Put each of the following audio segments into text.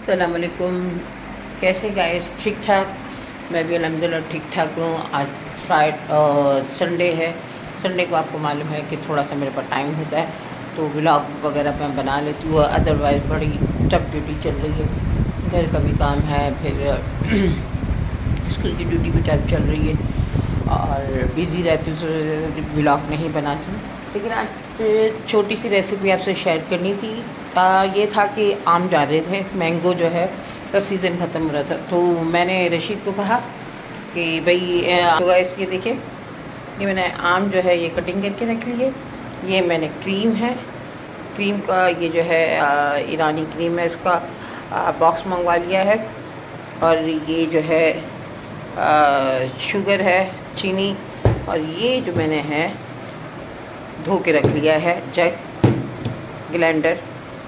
अस्सलामुअलैकुम। कैसे गाइस? ठीक ठाक। मैं भी अल्हम्दुलिल्लाह ठीक ठाक हूँ। आज संडे है। संडे को आपको मालूम है कि थोड़ा सा मेरे पास टाइम होता है तो व्लॉग वगैरह मैं बना लेती हूँ। अदरवाइज़ बड़ी टफ ड्यूटी चल रही है, घर का भी काम है, फिर स्कूल की ड्यूटी भी टफ चल रही है और बिज़ी रहती हूँ तो व्लॉग नहीं बनाती हूँ। लेकिन आज छोटी सी रेसिपी आपसे शेयर करनी थी। ये था कि आम जा रहे थे, मैंगो जो है का सीज़न ख़त्म हो रहा था, तो मैंने रशीद को कहा कि भाई तो गाइस ये देखिए, ये मैंने आम जो है ये कटिंग करके रख ली है। ये मैंने क्रीम है, क्रीम का ये जो है ईरानी क्रीम है, इसका बॉक्स मंगवा लिया है। और ये जो है शुगर है, चीनी, और ये जो मैंने है धो के रख लिया है जग ग्लैंडर,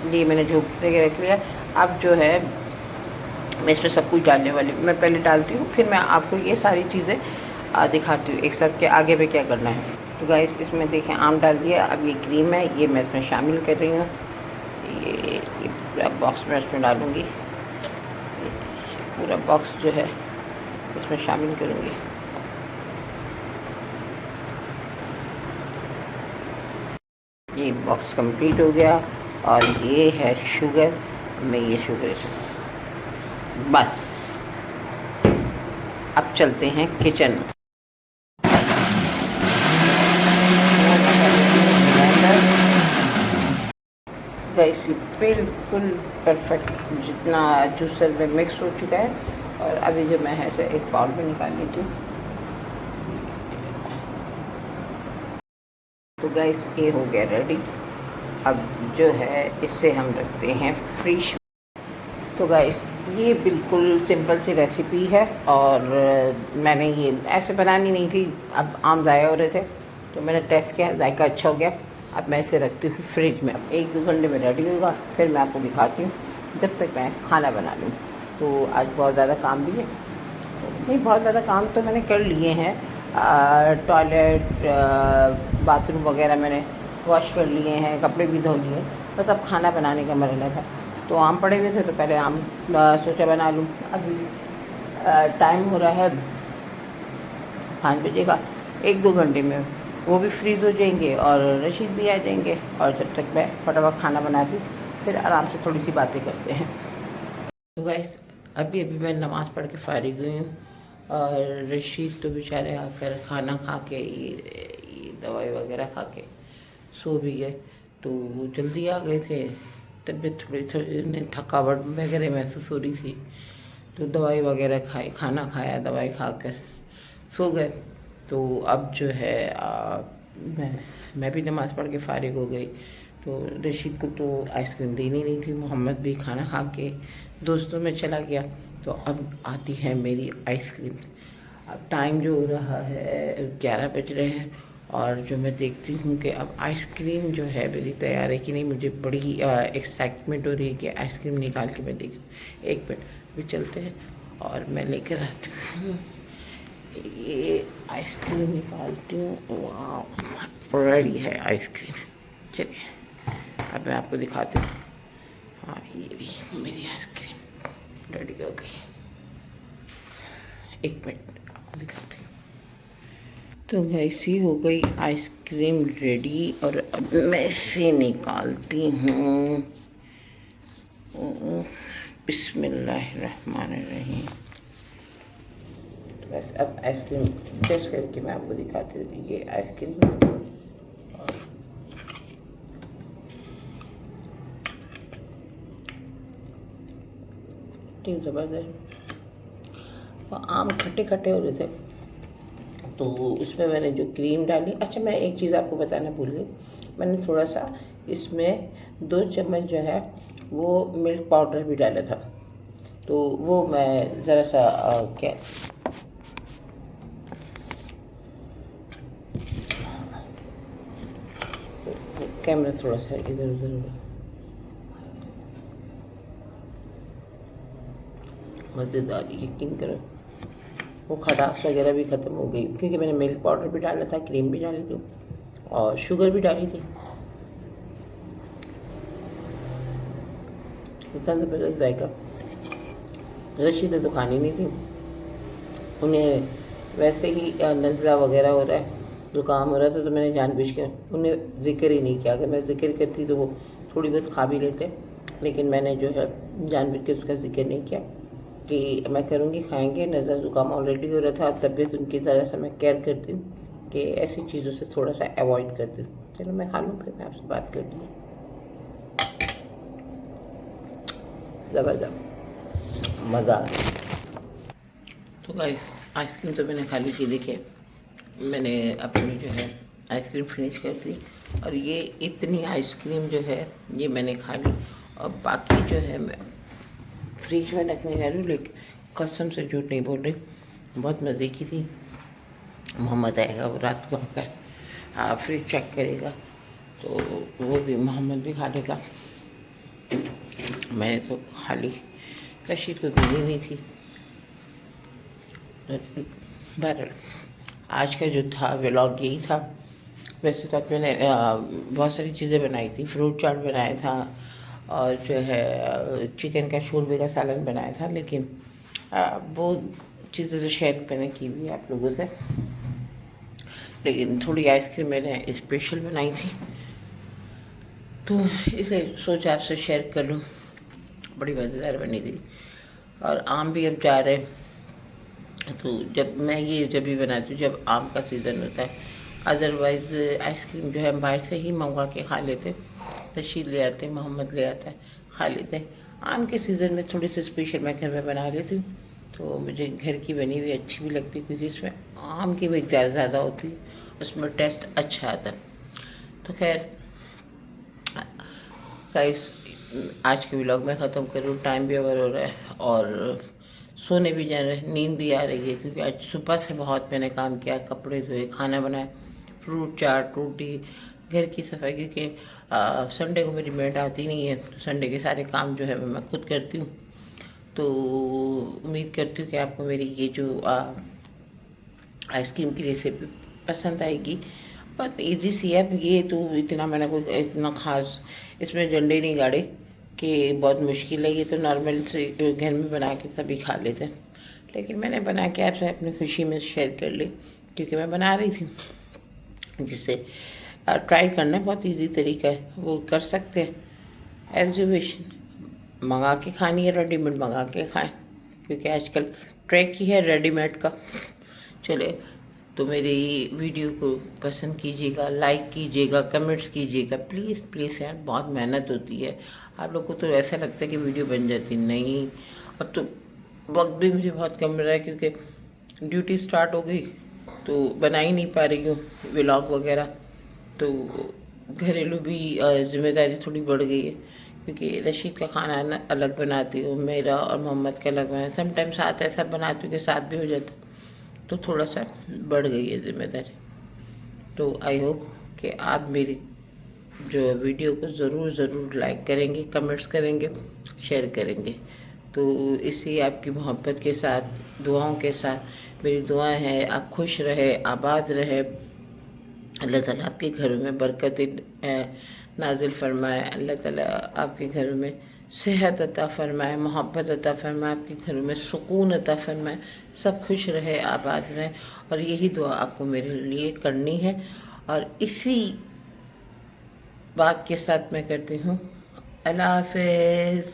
ये मैंने धो के रख लिया। अब जो है मैं इसमें सब कुछ डालने वाली हूँ। मैं पहले डालती हूँ, फिर मैं आपको ये सारी चीज़ें दिखाती हूँ एक साथ के आगे में क्या करना है। तो गाइस इसमें देखें आम डाल दिया। अब ये क्रीम है, ये मैं इसमें शामिल कर रही हूँ। ये पूरा बॉक्स में इसमें डालूँगी, पूरा बॉक्स जो है इसमें शामिल करूँगी। ये बॉक्स कंप्लीट हो गया। और ये है शुगर, मैं ये शुगर इसमें बस। अब चलते हैं किचन में। गैस बिल्कुल परफेक्ट, जितना जूसर में मिक्स हो चुका है। और अभी जो मैं है से एक बाउल में निकाल लेती हूँ। तो गैस ये हो गया रेडी। अब जो है इसे हम रखते हैं फ्रिज। तो गाइस ये बिल्कुल सिंपल सी रेसिपी है और मैंने ये ऐसे बनानी नहीं थी। अब आम ज़ाया हो रहे थे तो मैंने टेस्ट किया, जायका अच्छा हो गया। अब मैं इसे रखती हूँ फ्रिज में। अब 1-2 घंटे में रेडी होगा, फिर मैं आपको दिखाती हूँ जब तक मैं खाना बना लूँ। तो आज बहुत ज़्यादा काम भी है, नहीं बहुत ज़्यादा काम तो मैंने कर लिए हैं। टॉयलेट, बाथरूम वगैरह मैंने वॉश कर लिए हैं, कपड़े भी धो लिए। बस अब खाना बनाने का मरहला था। तो आम पड़े हुए थे तो पहले आम सोचा बना लूँ। अभी टाइम हो रहा है 5 बजे का। 1-2 घंटे में वो भी फ्रीज़ हो जाएंगे और रशीद भी आ जाएंगे। और जब तक मैं फटाफट खाना बनाती हूँ, फिर आराम से थोड़ी सी बातें करते हैं। तो गाइस अभी मैं नमाज़ पढ़ के फ़ारिग हुई हूँ और रशीद तो बेचारे आकर खाना खा के ये दवाई वगैरह खा के सो भी गए। तो वो जल्दी आ गए थे, तबीयत थोड़ी थकावट वगैरह महसूस हो रही थी, तो दवाई वगैरह खाई, खाना खाया, दवाई खाकर सो गए। तो अब जो है मैं भी नमाज़ पढ़ के फ़ारिग हो गई। तो रशीद को तो आइसक्रीम देनी नहीं थी, मोहम्मद भी खाना खा के दोस्तों में चला गया। तो अब आती है मेरी आइसक्रीम। अब टाइम जो हो रहा है 11 बज रहे हैं और जो मैं देखती हूँ कि अब आइसक्रीम जो है मेरी तैयार है कि नहीं। मुझे बड़ी एक्साइटमेंट हो रही है कि आइसक्रीम निकाल के मैं देखूँ। 1 मिनट भी चलते हैं और मैं लेकर आती हूँ। ये आइसक्रीम निकालती हूँ। वाह रेडी है आइसक्रीम। चलिए अब मैं आपको दिखाती हूँ। हाँ ये भी मेरी आइसक्रीम रेडी हो गई। 1 मिनट आपको दिखाती हूँ। तो ऐसी हो गई आइसक्रीम रेडी और अब मैं इसे निकालती हूँ। बिस्मिल्लाहिर्रहमानिर्रहीम। तो बस अब आइसक्रीम टेस्ट करके मैं आपको दिखाती हूँ कि ये आइसक्रीम ठीक ज़बरदस्त। और आम खट्टे खट्टे हो रहे थे तो उसमें मैंने जो क्रीम डाली। अच्छा मैं एक चीज़ आपको बताना भूल गई, मैंने थोड़ा सा इसमें 2 चम्मच जो है वो मिल्क पाउडर भी डाला था। तो वो मैं ज़रा सा क्या कैमरा थोड़ा सा इधर उधर मज़ेदार, यकीन करो वो खटास वगैरह भी ख़त्म हो गई क्योंकि मैंने मिल्क पाउडर भी डाला था, क्रीम भी डाली थी और शुगर भी डाली थी। इतना ज़बरदस्त जायका। रशीदा तो खानी नहीं थी, उन्हें वैसे ही नज़ला वगैरह हो रहा है, ज़ुकाम हो रहा था, तो मैंने जानबूझ के उन्हें ज़िक्र ही नहीं किया। अगर मैं ज़िक्र करती तो वो थोड़ी बहुत खा भी लेते, लेकिन मैंने जो है जानबूझ के उसका ज़िक्र नहीं किया कि मैं करूँगी, खाएंगे। नज़ला ज़ुकाम ऑलरेडी हो रहा था, तबीयत उनकी ज़रा सा मैं केयर करती हूँ कि ऐसी चीज़ों से थोड़ा सा अवॉइड करती हूँ। चलो मैं खा लूँ, फिर मैं आपसे बात करती हूँ। ज़बरदस्त मज़ा आ गया। तो गाइस आइसक्रीम तो मैंने खा ली थी। देखिए मैंने अपनी जो है आइसक्रीम फिनिश कर दी, और ये इतनी आइसक्रीम जो है ये मैंने खा ली, और बाकी जो है मैं फ्रिज में रखने जा रही हूँ। लेकिन कसम से झूठ नहीं बोल रही, बहुत मज़े की थी। मोहम्मद आएगा, वो रात को आकर फ्रिज चेक करेगा, तो वो भी मोहम्मद भी खा लेगा। मैंने तो खा ली, रशीद को देनी नहीं थी। बहरहाल आज का जो था व्लॉग यही था। वैसे तो मैंने बहुत सारी चीज़ें बनाई थी, फ्रूट चाट बनाया था, और जो है चिकन का शोरबे का सालन बनाया था, लेकिन वो चीज़ें तो शेयर मैंने की हुई है आप लोगों से। लेकिन थोड़ी आइसक्रीम मैंने स्पेशल बनाई थी, तो इसे सोचा आपसे शेयर कर लूँ। बड़ी मज़ेदार बनी थी। और आम भी अब जा रहे हैं, तो जब मैं ये जब भी बनाती हूँ जब आम का सीज़न होता है। अदरवाइज़ आइसक्रीम जो है हम बाहर से ही मंगवा के खा लेते, रशीद ले आते, मोहम्मद ले आता है, खा लेते हैं। आम के सीज़न में थोड़ी सी स्पेशल मैं घर में बना लेती हूँ, तो मुझे घर की बनी हुई अच्छी भी लगती है, क्योंकि इसमें आम की मिक़दार ज़्यादा होती है, उसमें टेस्ट अच्छा आता है। तो खैर गाइस आज के व्लॉग में ख़त्म करूँ, टाइम भी ओवर हो रहा है और सोने भी जा रहे हैं, नींद भी आ रही है, क्योंकि आज सुबह से बहुत मैंने काम किया, कपड़े धोए, खाना बनाया, फ्रूट चाट, रोटी, घर की सफाई, क्योंकि संडे को मेरी मेड आती नहीं है, तो संडे के सारे काम जो है मैं खुद करती हूँ। तो उम्मीद करती हूँ कि आपको मेरी ये जो आइसक्रीम की रेसिपी पसंद आएगी। बहुत इजी सी है ये, तो इतना मैंने कोई इतना ख़ास इसमें झंडे नहीं गाड़े कि बहुत मुश्किल है। ये तो नॉर्मल से घर में बना के सभी खा लेते हैं, लेकिन मैंने बना के आज अपनी खुशी में शेयर कर ली, क्योंकि मैं बना रही थी। जिससे ट्राई करना बहुत इजी तरीका है, वो कर सकते हैं। एज यू विश, मंगा के खानी है रेडीमेड मंगा के खाएं, क्योंकि आजकल ट्रैक ही है रेडीमेड का। चले तो मेरी वीडियो को पसंद कीजिएगा, लाइक कीजिएगा, कमेंट्स कीजिएगा, प्लीज़ प्लीज़ यार, बहुत मेहनत होती है। आप लोग को तो ऐसा लगता है कि वीडियो बन जाती नहीं, अब तो वक्त भी मुझे बहुत कम मिल रहा है, क्योंकि ड्यूटी स्टार्ट हो गई, तो बना ही नहीं पा रही हूँ व्लॉग वगैरह। तो घरेलू भी जिम्मेदारी थोड़ी बढ़ गई है, क्योंकि रशीद का खाना ना अलग बनाती हूँ, मेरा और मोहम्मद का अलग बनाया, समटाइम साथ ऐसा बनाती हूँ कि साथ भी हो जाता, तो थोड़ा सा बढ़ गई है जिम्मेदारी। तो आई होप कि आप मेरी जो वीडियो को ज़रूर लाइक करेंगे, कमेंट्स करेंगे, शेयर करेंगे। तो इसी आपकी मोहब्बत के साथ, दुआओं के साथ मेरी दुआएं हैं आप खुश रहे, आबाद रहे, अल्लाह ताला आपके घरों में बरकत नाजिल फरमाए, अल्लाह ताला आपके घरों में सेहत अता फरमाए, मोहब्बत अता फरमाए, आपके घरों में सुकून अता फरमाए, सब खुश रहे, आबाद रहे। और यही दुआ आपको मेरे लिए करनी है, और इसी बात के साथ मैं करती हूँ अल्लाह हाफ़िज़।